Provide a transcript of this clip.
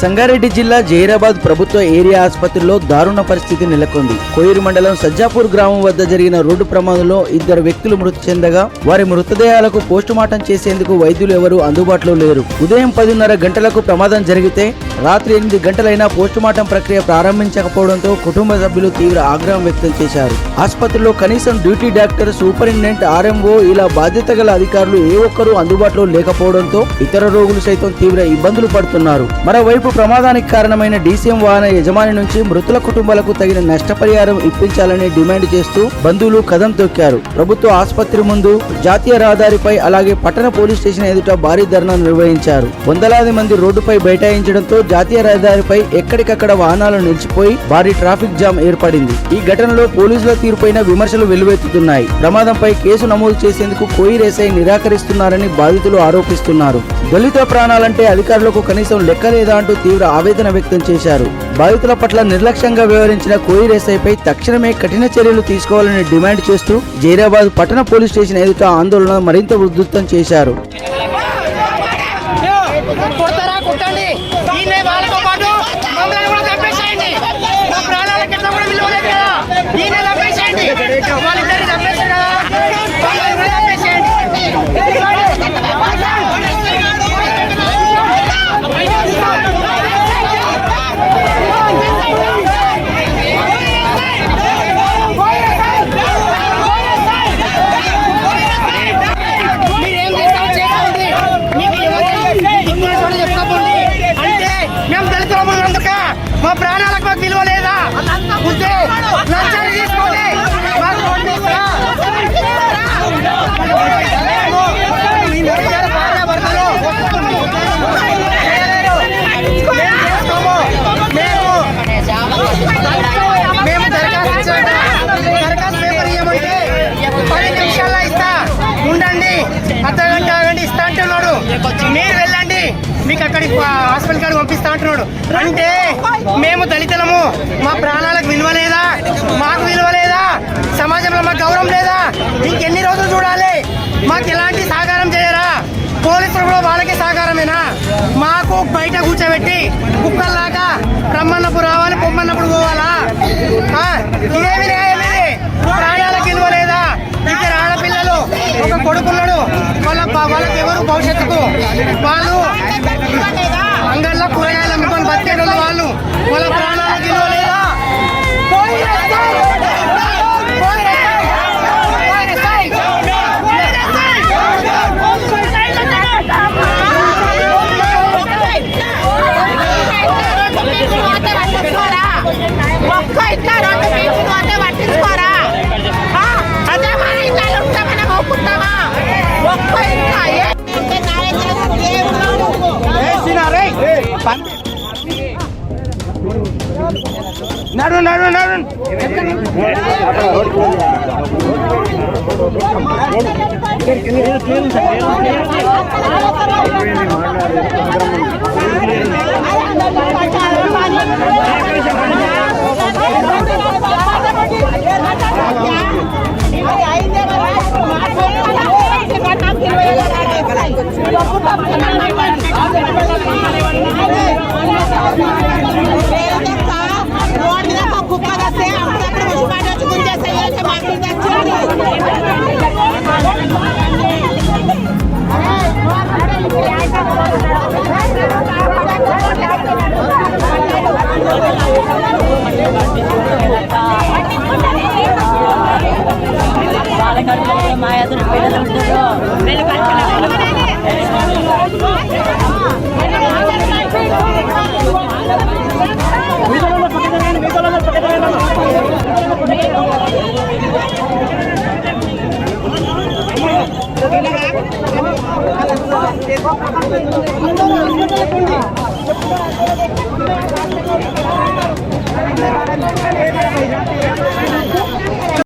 సంగారెడ్డి జిల్లా జైరాబాద్ ప్రభుత్వ ఏరియా ఆసుపత్రిలో దారుణ పరిస్థితి నెలకొంది. కోయిరు మండలం సజ్జాపూర్ గ్రామం వద్ద జరిగిన రోడ్డు ప్రమాదంలో 2 వ్యక్తులు మృతి చెందగా వారి మృతదేహాలకు పోస్టుమార్టం చేసేందుకు వైద్యులు ఎవరూ అందుబాటులో లేరు. ఉదయం 10:30 గంటలకు ప్రమాదం జరిగితే రాత్రి 8 గంటలైనా పోస్టుమార్టం ప్రక్రియ ప్రారంభించకపోవడంతో కుటుంబ సభ్యులు తీవ్ర ఆగ్రహం వ్యక్తం చేశారు. ఆసుపత్రిలో కనీసం డ్యూటీ డాక్టర్, సూపరింటెండెంట్, ఆర్ఎంఓ ఇలా బాధ్యత గల అధికారులు ఏ ఒక్కరూ అందుబాటులో లేకపోవడంతో ఇతర రోగులు సైతం తీవ్ర ఇబ్బందులు పడుతున్నారు. మరోవైపు ప్రమాదానికి కారణమైన డీసీఎం వాహన యజమాని నుంచి మృతుల కుటుంబాలకు తగిన నష్టపరిహారం ఇప్పించాలని డిమాండ్ చేస్తూ బంధువులు కదం తొక్కారు. ప్రభుత్వ ఆసుపత్రి ముందు, జాతీయ రహదారిపై, అలాగే పట్టణ పోలీస్ స్టేషన్ ఎదుట భారీ ధర్నా నిర్వహించారు. వందలాది మంది రోడ్డుపై బైఠాయించడంతో జాతీయ రహదారిపై ఎక్కడికక్కడ వాహనాలు నిలిచిపోయి భారీ ట్రాఫిక్ జామ్ ఏర్పడింది. ఈ ఘటనలో పోలీసుల తీరుపైన విమర్శలు వెల్లువెత్తుతున్నాయి. ప్రమాదంపై కేసు నమోదు చేసేందుకు కోయిర్ ఎస్ఐ నిరాకరిస్తున్నారని బాధితులు ఆరోపిస్తున్నారు. దళిత ప్రాణాలంటే అధికారులకు కనీసం లెక్కలేదా అంటూ తీవ్ర ఆవేదన వ్యక్తం చేశారు. బాధితుల పట్ల నిర్లక్ష్యంగా వ్యవహరించిన కోయిర్ ఎస్ఐపై తక్షణమే కఠిన చర్యలు తీసుకోవాలని డిమాండ్ చేస్తూ జైరాబాద్ పట్టణ పోలీస్ స్టేషన్ ఎదుట ఆందోళన మరింత ఉధృతం చేశారు. మా ప్రాణాలకు మాకు విలువ లేదా? మేము దరఖాస్తు పేపర్ ఇవ్వమంటే 10 నిమిషాల్లో ఇస్తా, ఉండండి, అర్ధగంట ఆగండి ఇస్తా అంటున్నాడు. మీరు వెళ్ళండి, మీకు అక్కడికి హాస్పిటల్ కాడికి పంపిస్తా అంటున్నాడు. అంటే మేము దళితులము, మా ప్రాణాలకు విలువ లేదా? మాకు విలువ లేదా? సమాజంలో మాకు గౌరవం లేదా? ఇంకెన్ని రోజులు చూడాలి? మాకు ఎలాంటి సహకారం చేయరా? పోలీసులు కూడా వాళ్ళకి సహకారమేనా? మాకు బయట కూర్చోబెట్టి కుక్కల్లాగా రమ్మన్నప్పుడు రావాలి, పొమ్మన్నప్పుడు పోవాలా? ఇదేమి న్యాయం? ఇది ప్రాణాలకు విలువ లేదా? 2 ఆడపిల్లలు, ఒక కొడుకున్నాడు, వాళ్ళకి ఎవరు భవిష్యత్తుకు? వాళ్ళు అంగళ్ళ కూరగాయలు అమ్ముకొని బతికేట వాళ్ళు, వాళ్ళ ప్రాణాలకు విలువ లేదా? నడు నడు నడు